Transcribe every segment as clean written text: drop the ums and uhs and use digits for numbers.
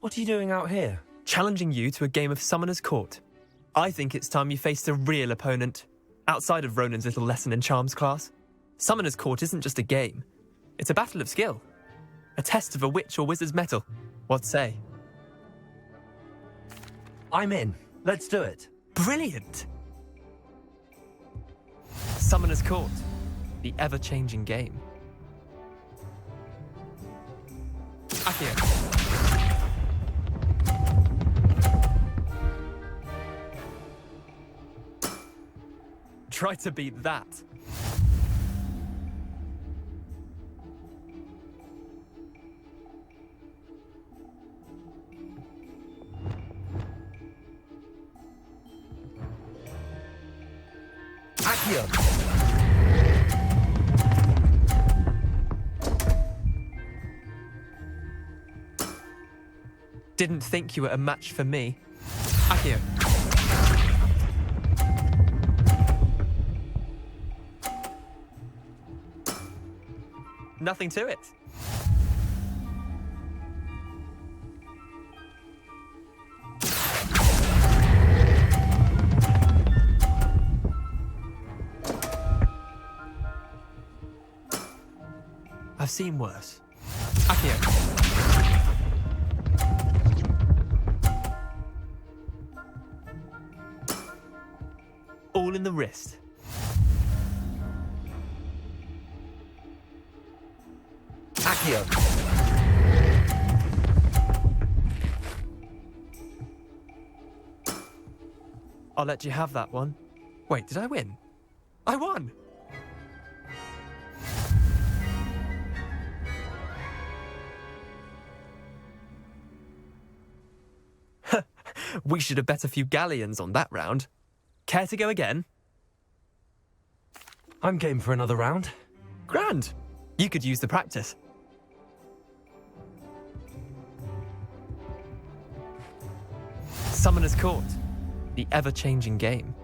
What are you doing out here? Challenging you to a game of Summoner's Court. I think it's time you faced a real opponent, outside of Ronan's little lesson in charms class. Summoner's Court isn't just a game. It's a battle of skill. A test of a witch or wizard's mettle. What say? I'm in. Let's do it. Brilliant! Summoner's Court. The ever-changing game. Accio. Try to beat that. Accio. Didn't think you were a match for me. Accio. Nothing to it. I've seen worse. Accio. All in the wrist. Accio. I'll let you have that one. Wait, did I win? I won! We should have bet a few galleons on that round. Care to go again? I'm game for another round. Grand. You could use the practice. Summoner's Court. The ever-changing game.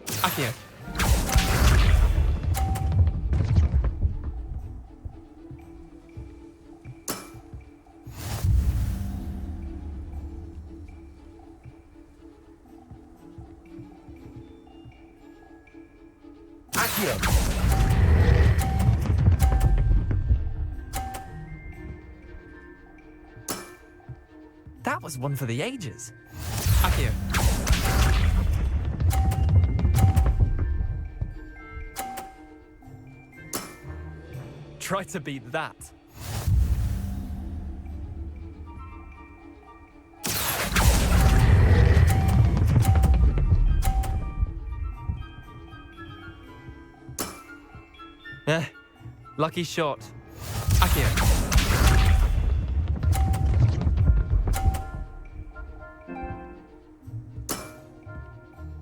Accio. Accio. That was one for the ages. Accio. Try to beat that. Lucky shot. Accio.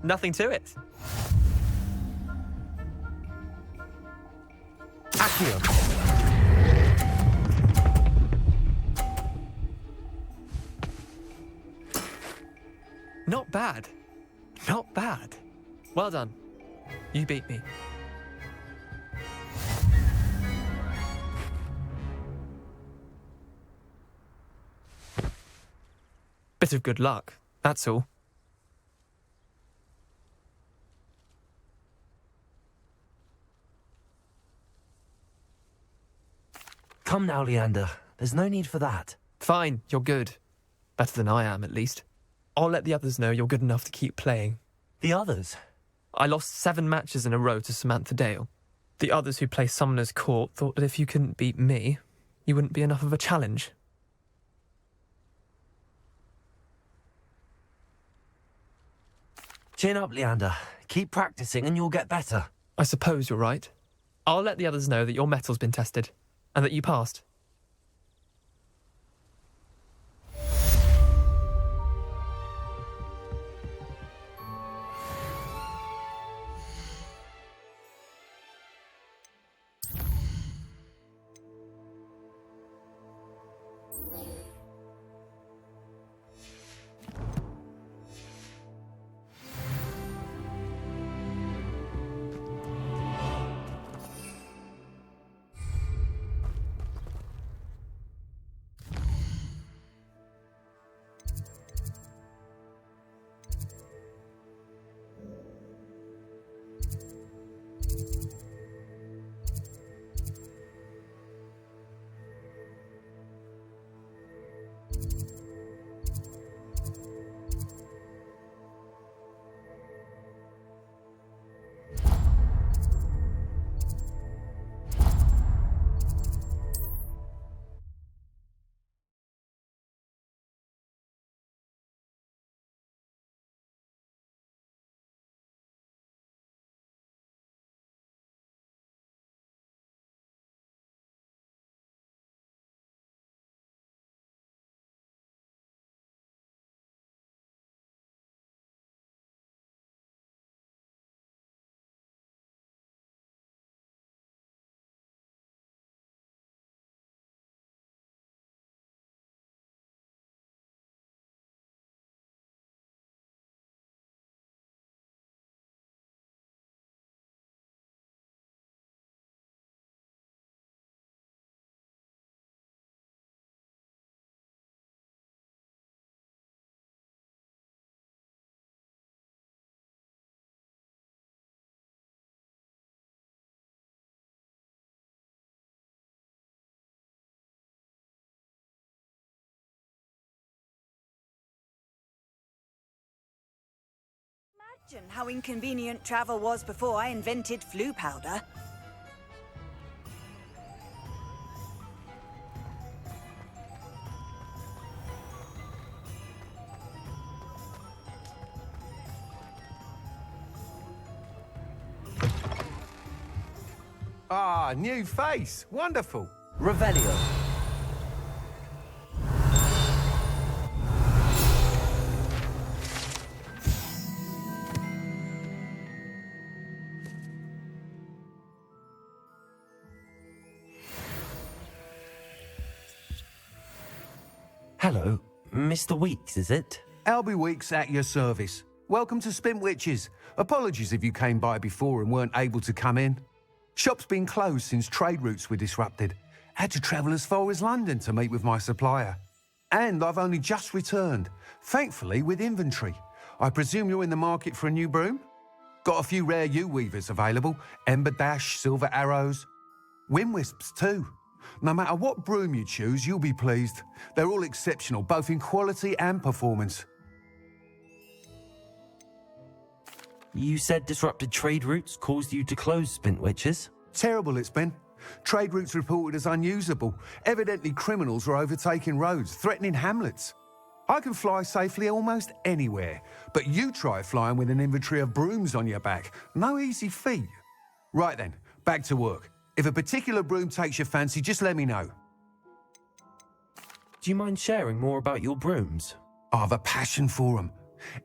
Nothing to it. Accio. Not bad. Not bad. Well done. You beat me. Bit of good luck, that's all. Come now, Leander. There's no need for that. Fine, you're good. Better than I am, at least. I'll let the others know you're good enough to keep playing. The others? I lost 7 matches in a row to Samantha Dale. The others who play Summoner's Court thought that if you couldn't beat me, you wouldn't be enough of a challenge. Chin up, Leander. Keep practicing and you'll get better. I suppose you're right. I'll let the others know that your metal's been tested, and that you passed. Imagine how inconvenient travel was before I invented flu powder. Ah, new face. Wonderful. Revelio. Hello, Mr. Weeks, is it? Albie Weeks at your service. Welcome to Spintwitches. Apologies if you came by before and weren't able to come in. Shop's been closed since trade routes were disrupted. Had to travel as far as London to meet with my supplier. And I've only just returned, thankfully with inventory. I presume you're in the market for a new broom? Got a few rare U-weavers available. Ember Dash, Silver Arrows. Wind Wisps too. No matter what broom you choose, you'll be pleased. They're all exceptional, both in quality and performance. You said disrupted trade routes caused you to close Spintwitches? Terrible it's been. Trade routes reported as unusable. Evidently criminals were overtaking roads, threatening hamlets. I can fly safely almost anywhere, but you try flying with an inventory of brooms on your back. No easy feat. Right then, back to work. If a particular broom takes your fancy, just let me know. Do you mind sharing more about your brooms? I have a passion for them.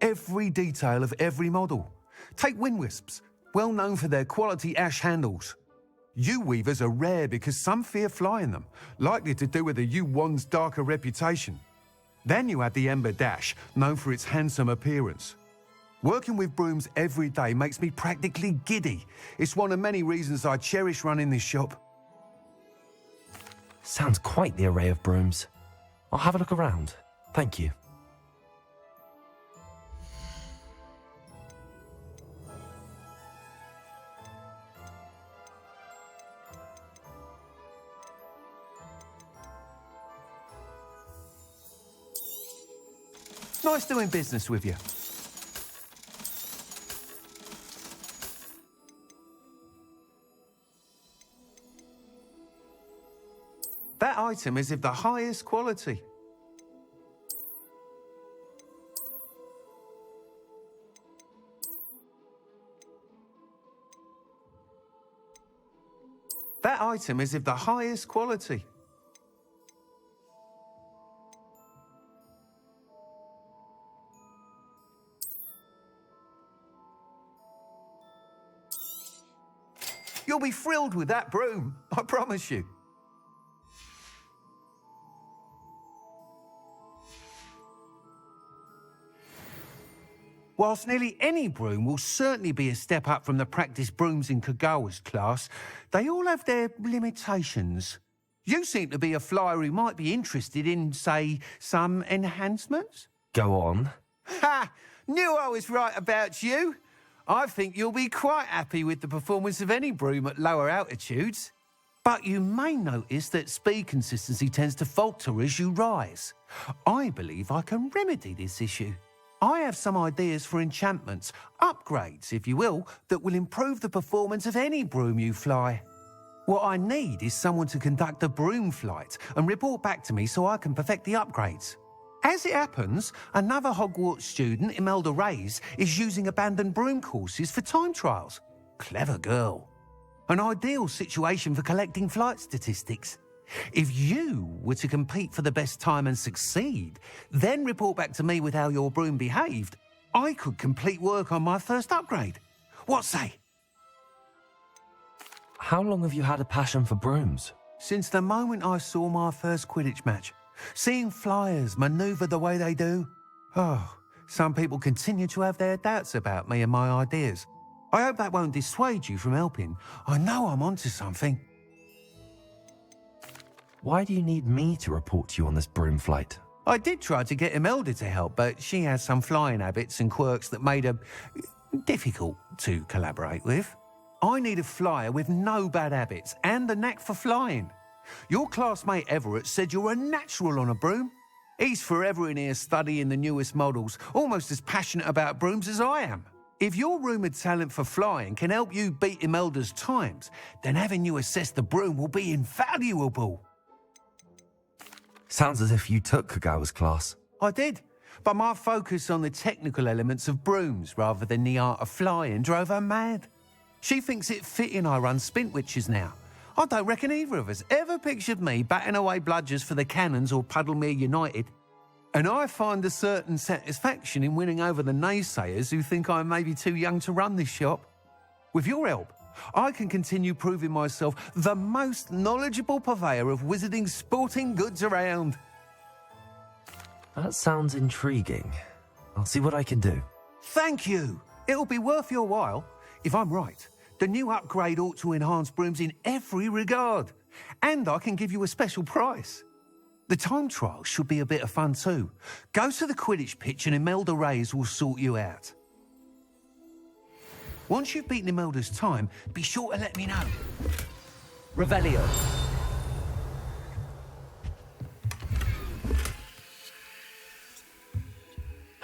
Every detail of every model. Take Wind Wisps, well known for their quality ash handles. U-weavers are rare because some fear flying them, likely to do with the U-wand's darker reputation. Then you have the Ember Dash, known for its handsome appearance. Working with brooms every day makes me practically giddy. It's one of many reasons I cherish running this shop. Sounds quite the array of brooms. I'll have a look around. Thank you. Nice doing business with you. That item is of the highest quality. That item is of the highest quality. You'll be thrilled with that broom, I promise you. Whilst nearly any broom will certainly be a step up from the practice brooms in Kagawa's class, they all have their limitations. You seem to be a flyer who might be interested in, say, some enhancements? Go on. Ha! Knew I was right about you. I think you'll be quite happy with the performance of any broom at lower altitudes. But you may notice that speed consistency tends to falter as you rise. I believe I can remedy this issue. I have some ideas for enchantments, upgrades, if you will, that will improve the performance of any broom you fly. What I need is someone to conduct a broom flight and report back to me so I can perfect the upgrades. As it happens, another Hogwarts student, Imelda Reyes, is using abandoned broom courses for time trials. Clever girl. An ideal situation for collecting flight statistics. If you were to compete for the best time and succeed, then report back to me with how your broom behaved, I could complete work on my first upgrade. What say? How long have you had a passion for brooms? Since the moment I saw my first Quidditch match. Seeing flyers manoeuvre the way they do. Oh, some people continue to have their doubts about me and my ideas. I hope that won't dissuade you from helping. I know I'm onto something. Why do you need me to report to you on this broom flight? I did try to get Imelda to help, but she has some flying habits and quirks that made her difficult to collaborate with. I need a flyer with no bad habits and a knack for flying. Your classmate Everett said you're a natural on a broom. He's forever in here studying the newest models, almost as passionate about brooms as I am. If your rumoured talent for flying can help you beat Imelda's times, then having you assess the broom will be invaluable. Sounds as if you took Kagawa's class. I did, but my focus on the technical elements of brooms rather than the art of flying drove her mad. She thinks it fitting I run Spintwitches now. I don't reckon either of us ever pictured me batting away bludgers for the Cannons or Puddlemere United. And I find a certain satisfaction in winning over the naysayers who think I'm maybe too young to run this shop. With your help, I can continue proving myself the most knowledgeable purveyor of wizarding sporting goods around. That sounds intriguing. I'll see what I can do. Thank you. It'll be worth your while. If I'm right, the new upgrade ought to enhance brooms in every regard. And I can give you a special price. The time trial should be a bit of fun too. Go to the Quidditch pitch and Imelda Reyes will sort you out. Once you've beaten Imelda's time, be sure to let me know. Revelio.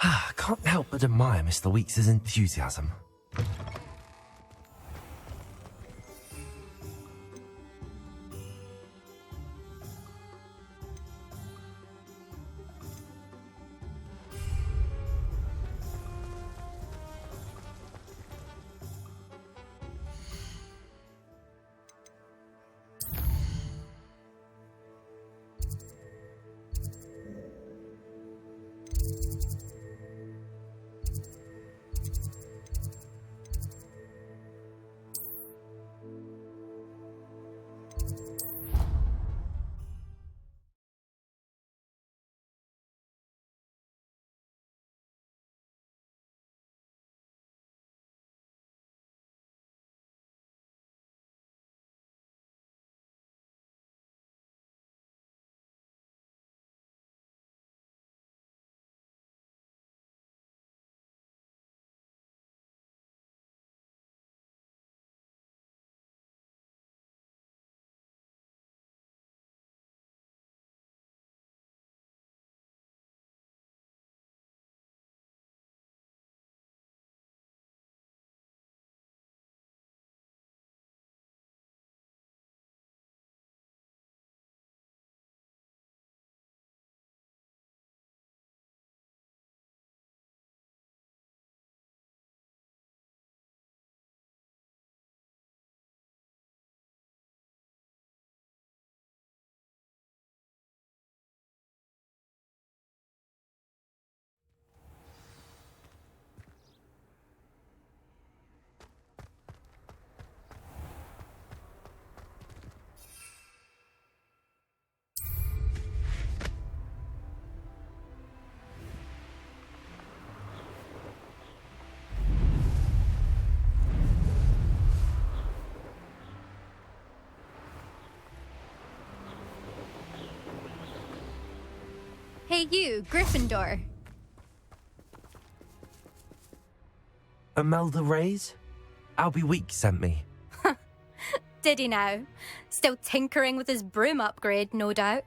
I can't help but admire Mr. Weeks' enthusiasm. Hey you, Gryffindor. Imelda Reyes? Albie Week sent me. Did he now? Still tinkering with his broom upgrade, no doubt.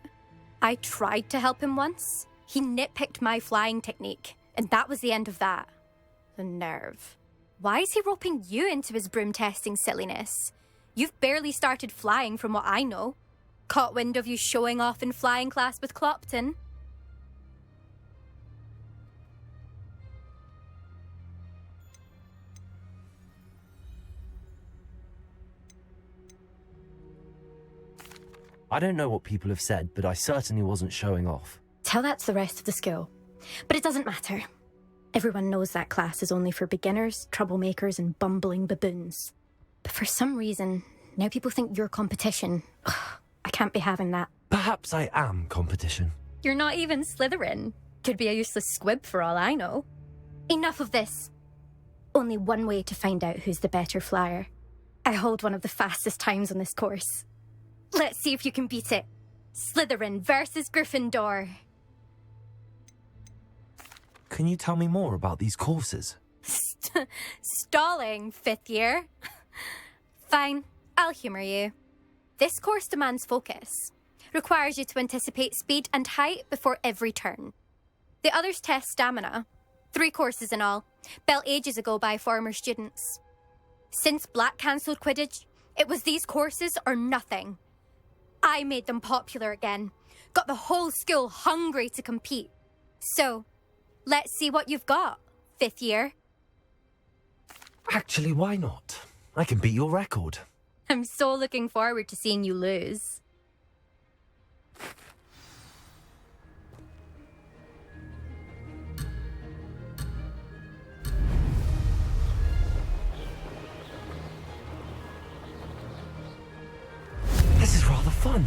I tried to help him once. He nitpicked my flying technique, and that was the end of that. The nerve. Why is he roping you into his broom testing silliness? You've barely started flying from what I know. Caught wind of you showing off in flying class with Clopton. I don't know what people have said, but I certainly wasn't showing off. Tell that to the rest of the school. But it doesn't matter. Everyone knows that class is only for beginners, troublemakers, and bumbling baboons. But for some reason, now people think you're competition. Ugh, I can't be having that. Perhaps I am competition. You're not even Slytherin. Could be a useless squib for all I know. Enough of this. Only one way to find out who's the better flyer. I hold one of the fastest times on this course. Let's see if you can beat it. Slytherin versus Gryffindor. Can you tell me more about these courses? Stalling, 5th year. Fine, I'll humour you. This course demands focus. Requires you to anticipate speed and height before every turn. The others test stamina. 3 courses in all, built ages ago by former students. Since Black cancelled Quidditch, it was these courses or nothing. I made them popular again, got the whole school hungry to compete. So, let's see what you've got, 5th year. Actually, why not? I can beat your record. I'm so looking forward to seeing you lose. This is rather fun.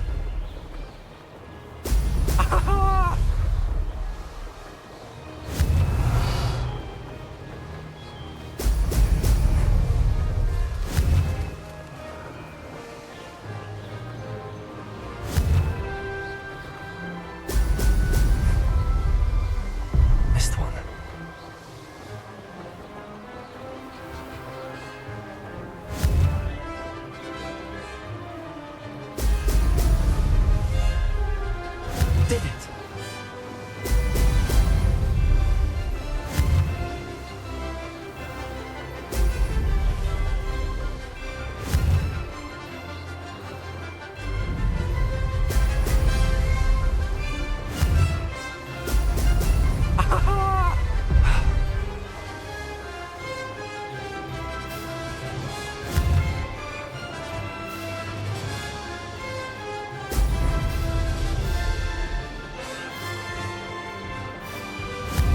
Missed one. Did it?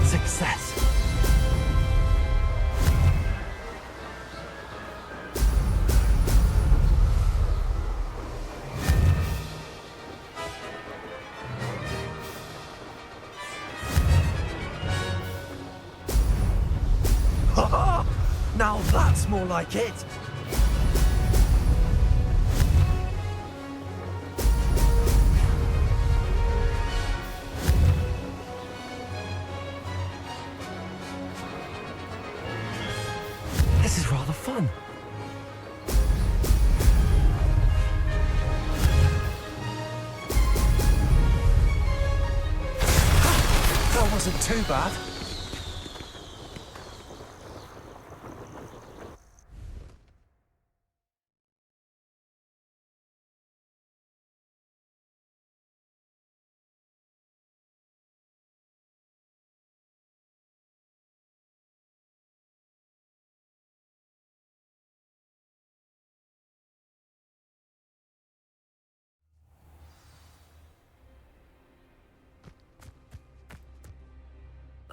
Success. Now that's more like it. This is rather fun. That wasn't too bad.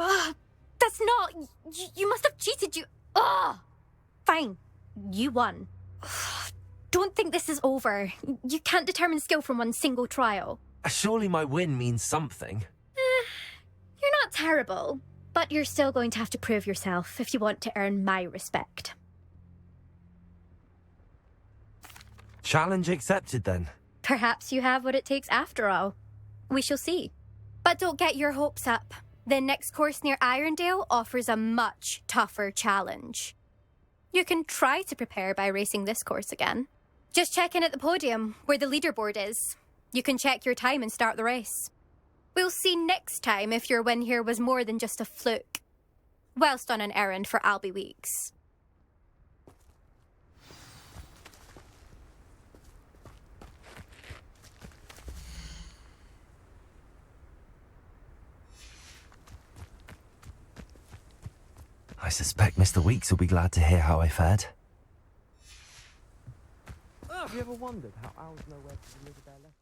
Ugh, that's not... You must have cheated, you... Ugh! Fine. You won. Ugh, don't think this is over. You can't determine skill from one single trial. Surely my win means something. You're not terrible, but you're still going to have to prove yourself if you want to earn my respect. Challenge accepted then. Perhaps you have what it takes after all. We shall see. But don't get your hopes up. The next course near Irondale offers a much tougher challenge. You can try to prepare by racing this course again. Just check in at the podium, where the leaderboard is. You can check your time and start the race. We'll see next time if your win here was more than just a fluke. Whilst on an errand for Albie Weeks. I suspect Mr. Weeks will be glad to hear how I fared. Have you ever wondered how owls know where to deliver their letters?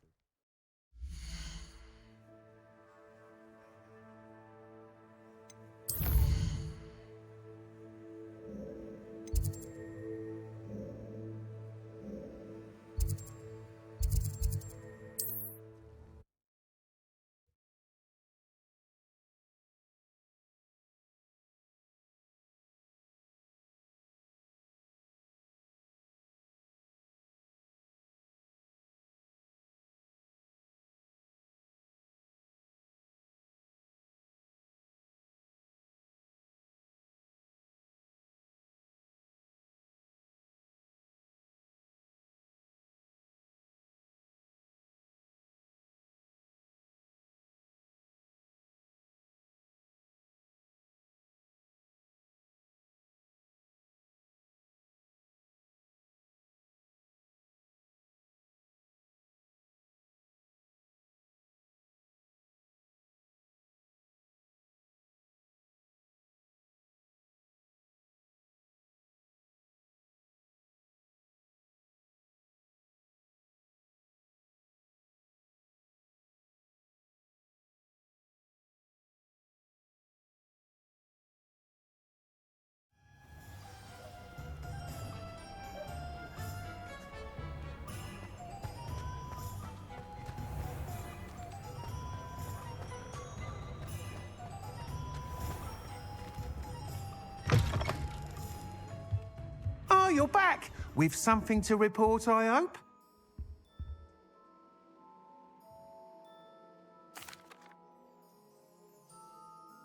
you're back. With something to report, I hope?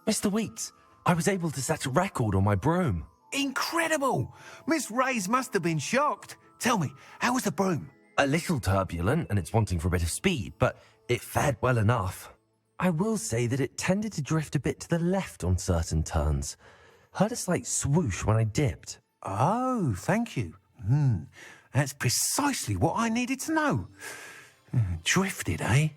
Mr. Weeks, I was able to set a record on my broom. Incredible! Miss Ray's must have been shocked. Tell me, how was the broom? A little turbulent and it's wanting for a bit of speed, but it fared well enough. I will say that it tended to drift a bit to the left on certain turns. Heard a slight swoosh when I dipped. Oh, thank you. That's precisely what I needed to know. Drifted, eh?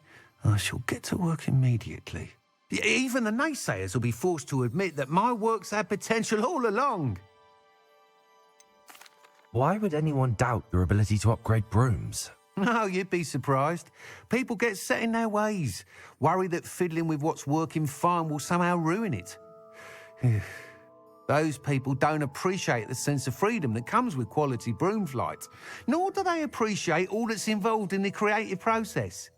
I shall get to work immediately. Even the naysayers will be forced to admit that my work's had potential all along. Why would anyone doubt your ability to upgrade brooms? No, you'd be surprised. People get set in their ways, worry that fiddling with what's working fine will somehow ruin it. Those people don't appreciate the sense of freedom that comes with quality broom flight, nor do they appreciate all that's involved in the creative process.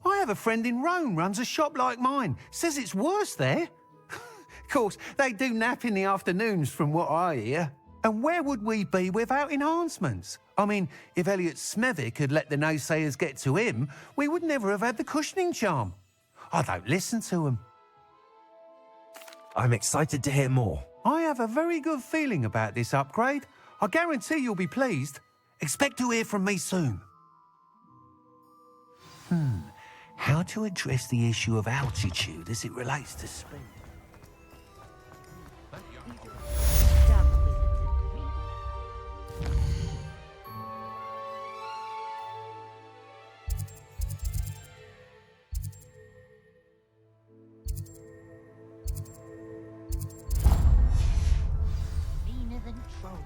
I have a friend in Rome runs a shop like mine, says it's worse there. Of course, they do nap in the afternoons from what I hear. And where would we be without enhancements? I mean, if Elliot Smethwick had let the naysayers get to him, we would never have had the cushioning charm. I don't listen to them. I'm excited to hear more. I have a very good feeling about this upgrade. I guarantee you'll be pleased. Expect to hear from me soon. How to address the issue of altitude as it relates to speed? Meaner than troll.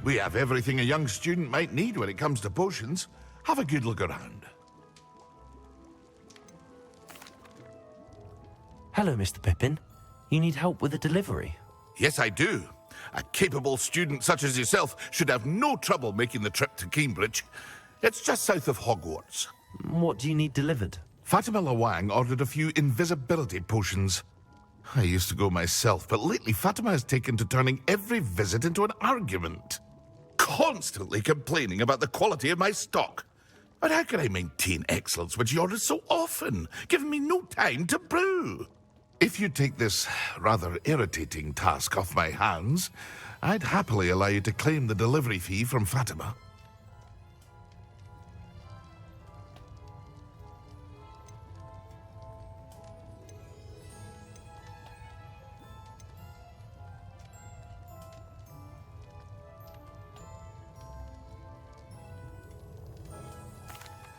We have everything a young student might need when it comes to potions. Have a good look around. Hello, Mr. Pippin. You need help with a delivery? Yes, I do. A capable student such as yourself should have no trouble making the trip to Cambridge. It's just south of Hogwarts. What do you need delivered? Fatima Lawang ordered a few invisibility potions. I used to go myself, but lately Fatima has taken to turning every visit into an argument. Constantly complaining about the quality of my stock. But how can I maintain excellence when she orders so often, giving me no time to brew? If you take this rather irritating task off my hands, I'd happily allow you to claim the delivery fee from Fatima.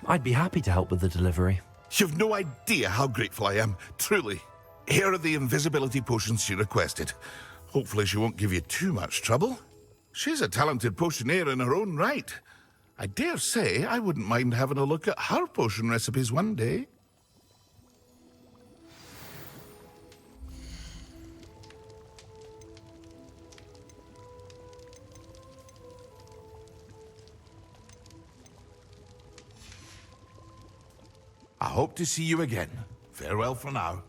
I'd be happy to help with the delivery. You've no idea how grateful I am, truly. Here are the invisibility potions she requested. Hopefully she won't give you too much trouble. She's a talented potioneer in her own right. I dare say I wouldn't mind having a look at her potion recipes one day. I hope to see you again. Farewell for now.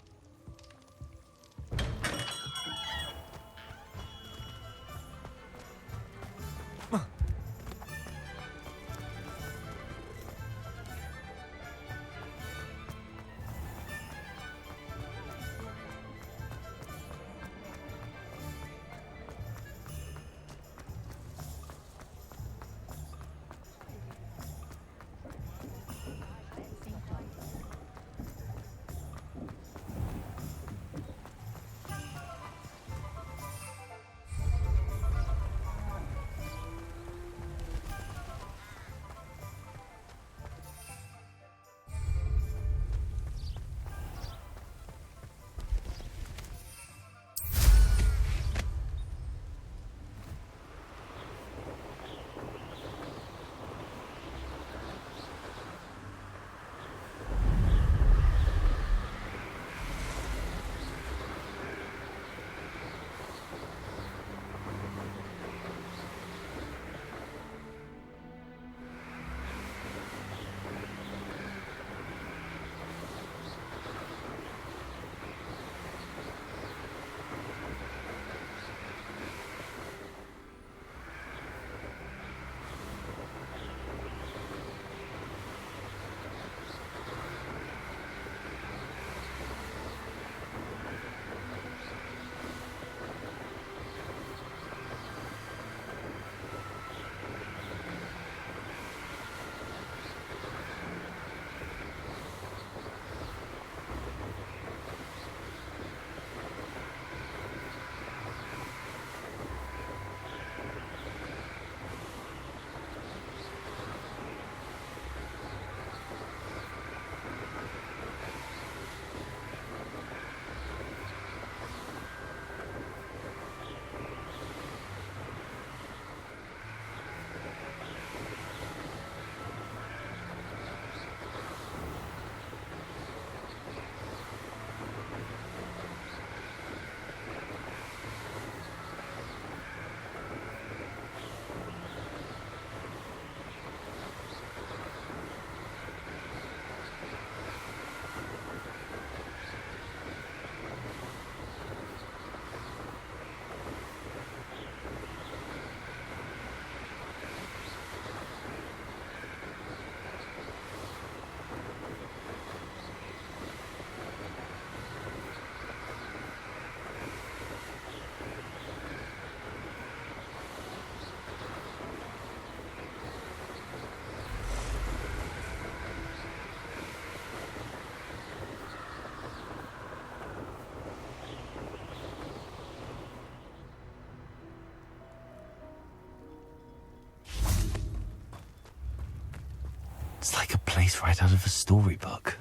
It's like a place right out of a storybook.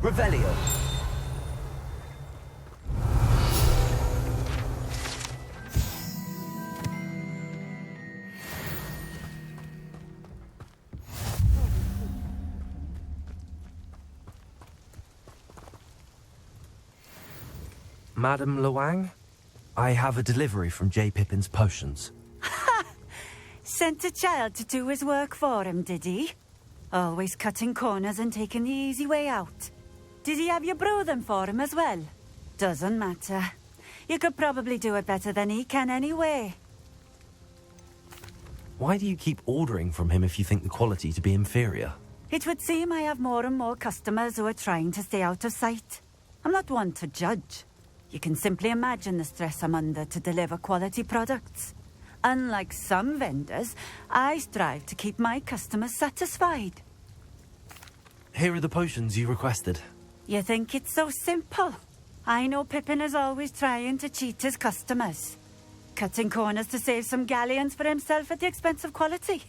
Revelio. Madam Luang, I have a delivery from J. Pippin's Potions. Sent a child to do his work for him, did he? Always cutting corners and taking the easy way out. Did he have you brew them for him as well? Doesn't matter. You could probably do it better than he can anyway. Why do you keep ordering from him if you think the quality to be inferior? It would seem I have more and more customers who are trying to stay out of sight. I'm not one to judge. You can simply imagine the stress I'm under to deliver quality products. Unlike some vendors, I strive to keep my customers satisfied. Here are the potions you requested. You think it's so simple? I know Pippin is always trying to cheat his customers. Cutting corners to save some galleons for himself at the expense of quality.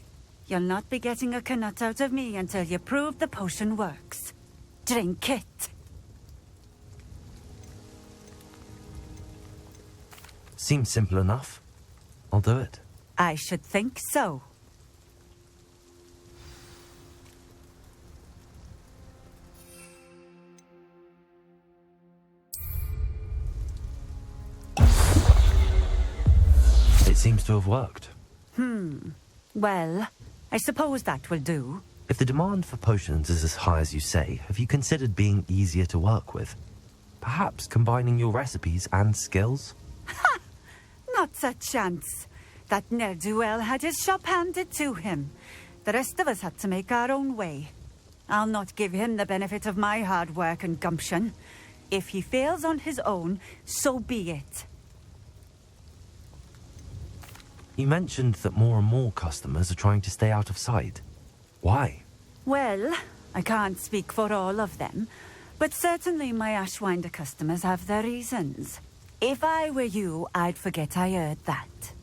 You'll not be getting a canut out of me until you prove the potion works. Drink it. Seems simple enough. I'll do it. I should think so. It seems to have worked. Well, I suppose that will do. If the demand for potions is as high as you say, have you considered being easier to work with? Perhaps combining your recipes and skills? Not a chance. That ne'er-do-well had his shop handed to him. The rest of us had to make our own way. I'll not give him the benefit of my hard work and gumption. If he fails on his own, so be it. You mentioned that more and more customers are trying to stay out of sight. Why? Well, I can't speak for all of them, but certainly my Ashwinder customers have their reasons. If I were you, I'd forget I heard that.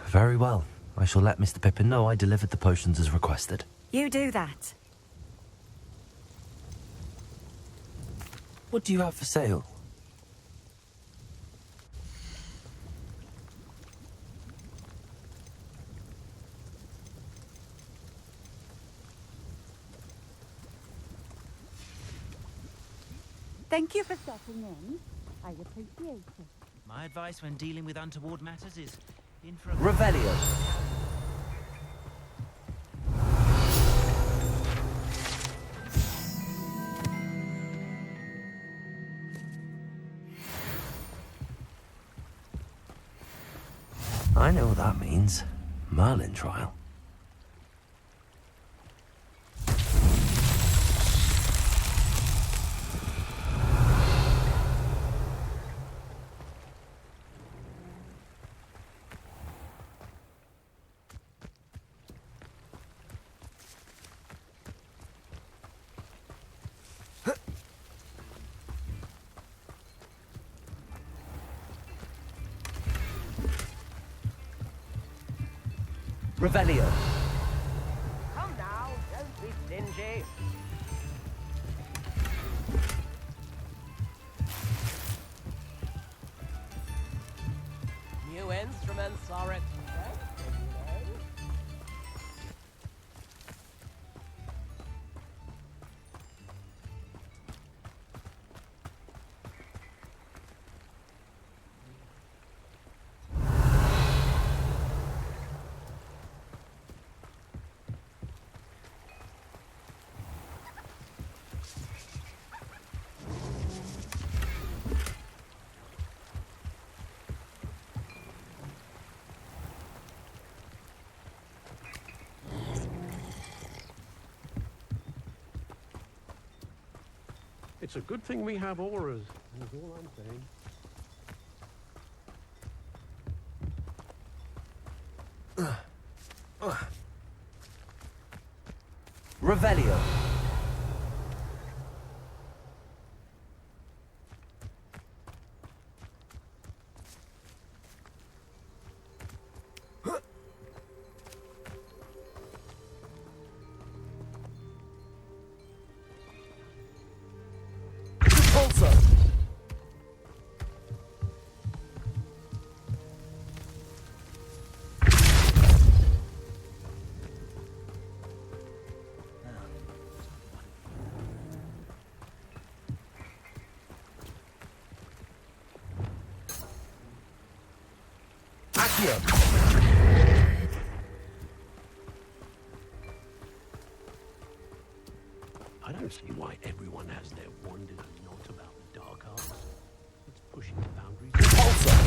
Very well. I shall let Mr. Pippin know I delivered the potions as requested. You do that. What do you have for sale? Thank you for stopping in. I appreciate it. My advice when dealing with untoward matters is in for a... Revelio. I know what that means. Merlin trial. Revelio. Come now, don't be stingy. New instruments are at best, you know. It's a good thing we have auras, is all I'm saying. Revelio. Accio. I don't see why everyone has their wandering knot about the dark arts. It's pushing the boundaries. Repulsor.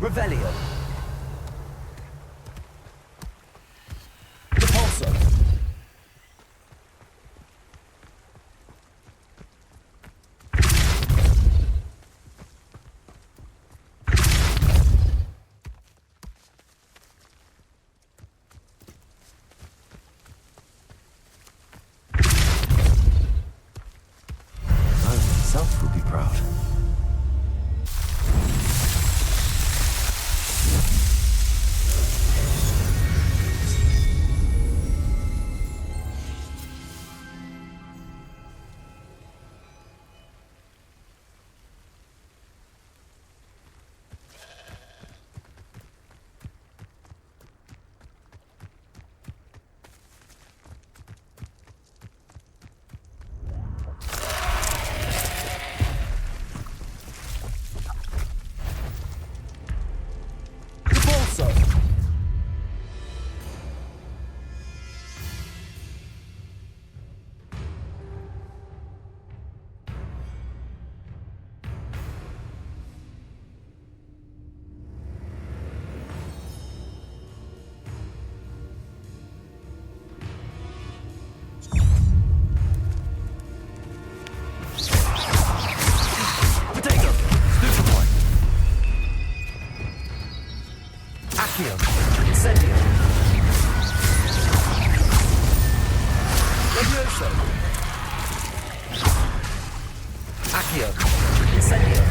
Revelio. Repulsor. Owen himself will be proud. Repulsor. Potato. Stupefy. Accio. Incendio. Levioso. Accio. Incendio.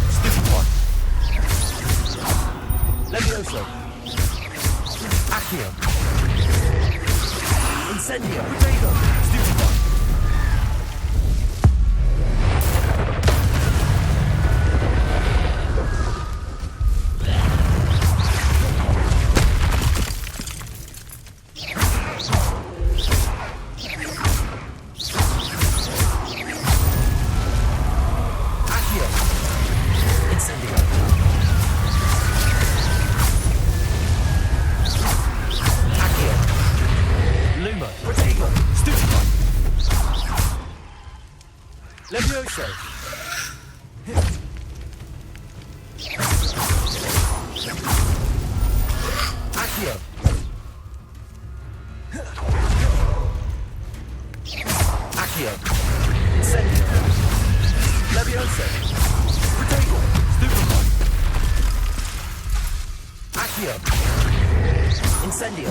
Stupefy. Levioso. Accio. Incendio. Potato. Stupefy. Accio. Incendio. Accio. Luma. Protego. Stupefy. Levioso. Accio. Accio. Incendio. Levioso. Protego. Stupefy. Accio. Incendio.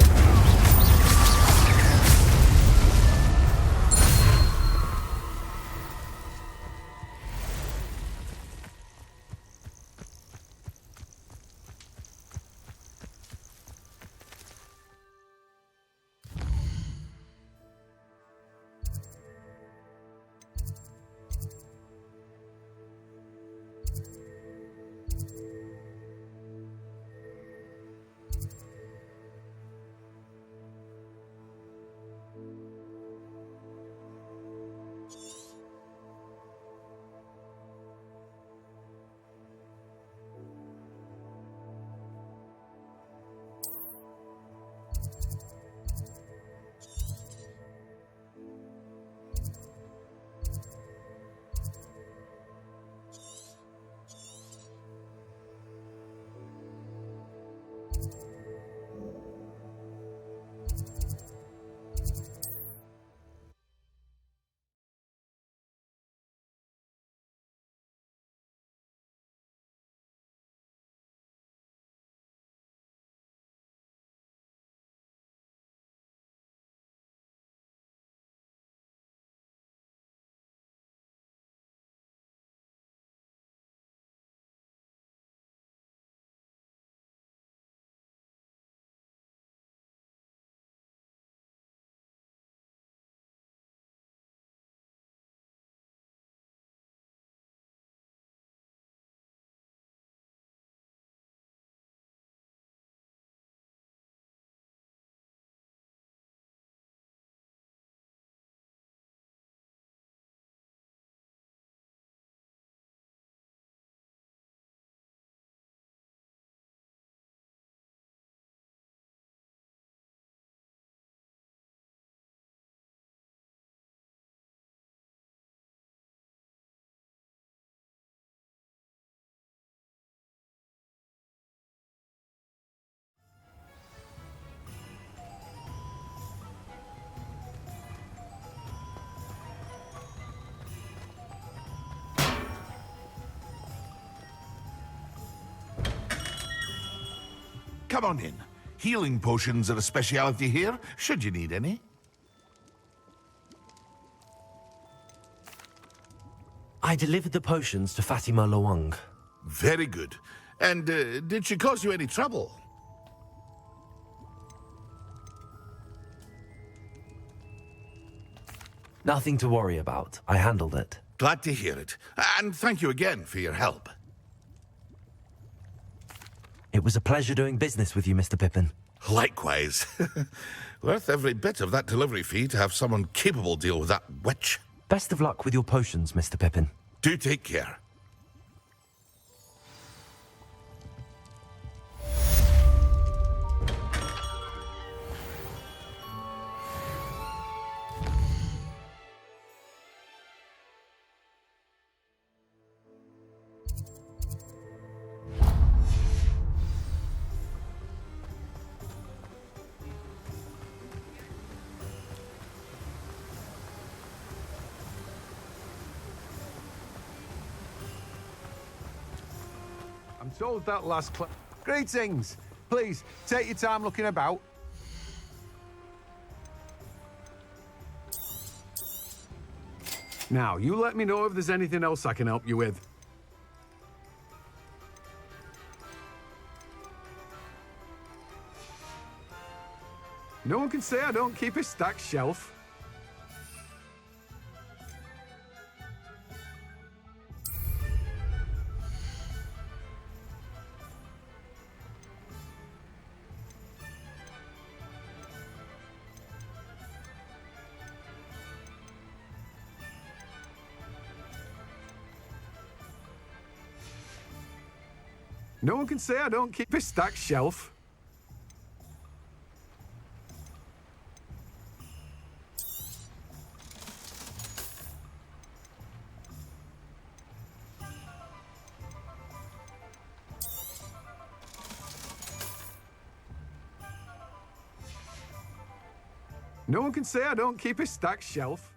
come on in. Healing potions are a speciality here, should you need any. I delivered the potions to Fatima Lawang. Very good. And did she cause you any trouble? Nothing to worry about. I handled it. Glad to hear it. And thank you again for your help. It was a pleasure doing business with you, Mr. Pippin. Likewise. Worth every bit of that delivery fee to have someone capable deal with that witch. Best of luck with your potions, Mr. Pippin. Do take care. I'm told that last Greetings! Please, take your time looking about. Now, you let me know if there's anything else I can help you with. No one can say I don't keep a stacked shelf. No one can say I don't keep a stacked shelf. No one can say I don't keep a stacked shelf.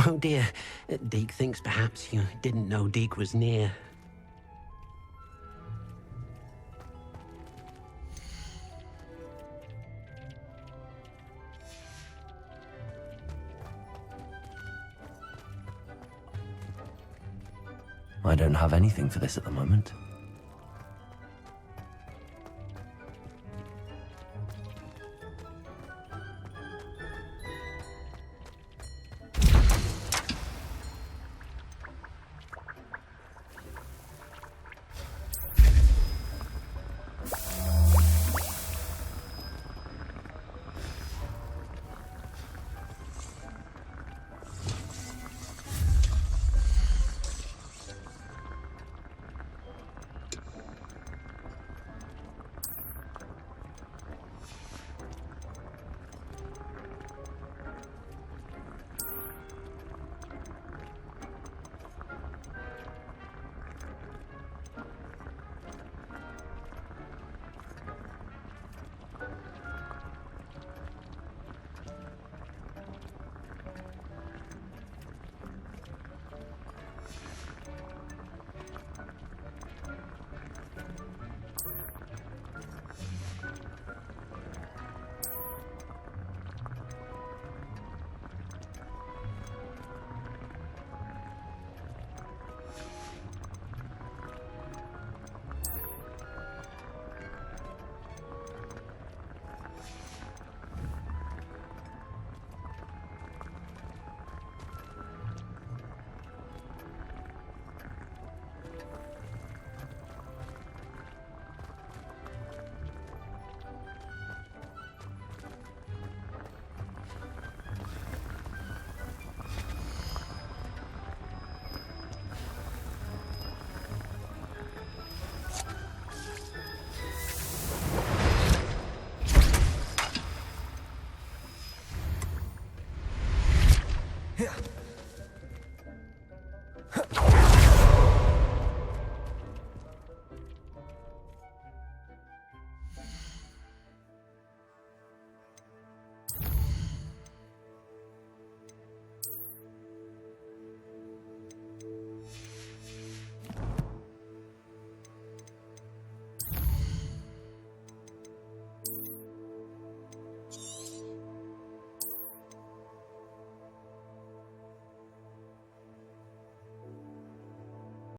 Oh dear. Deke thinks perhaps you didn't know Deke was near. I don't have anything for this at the moment.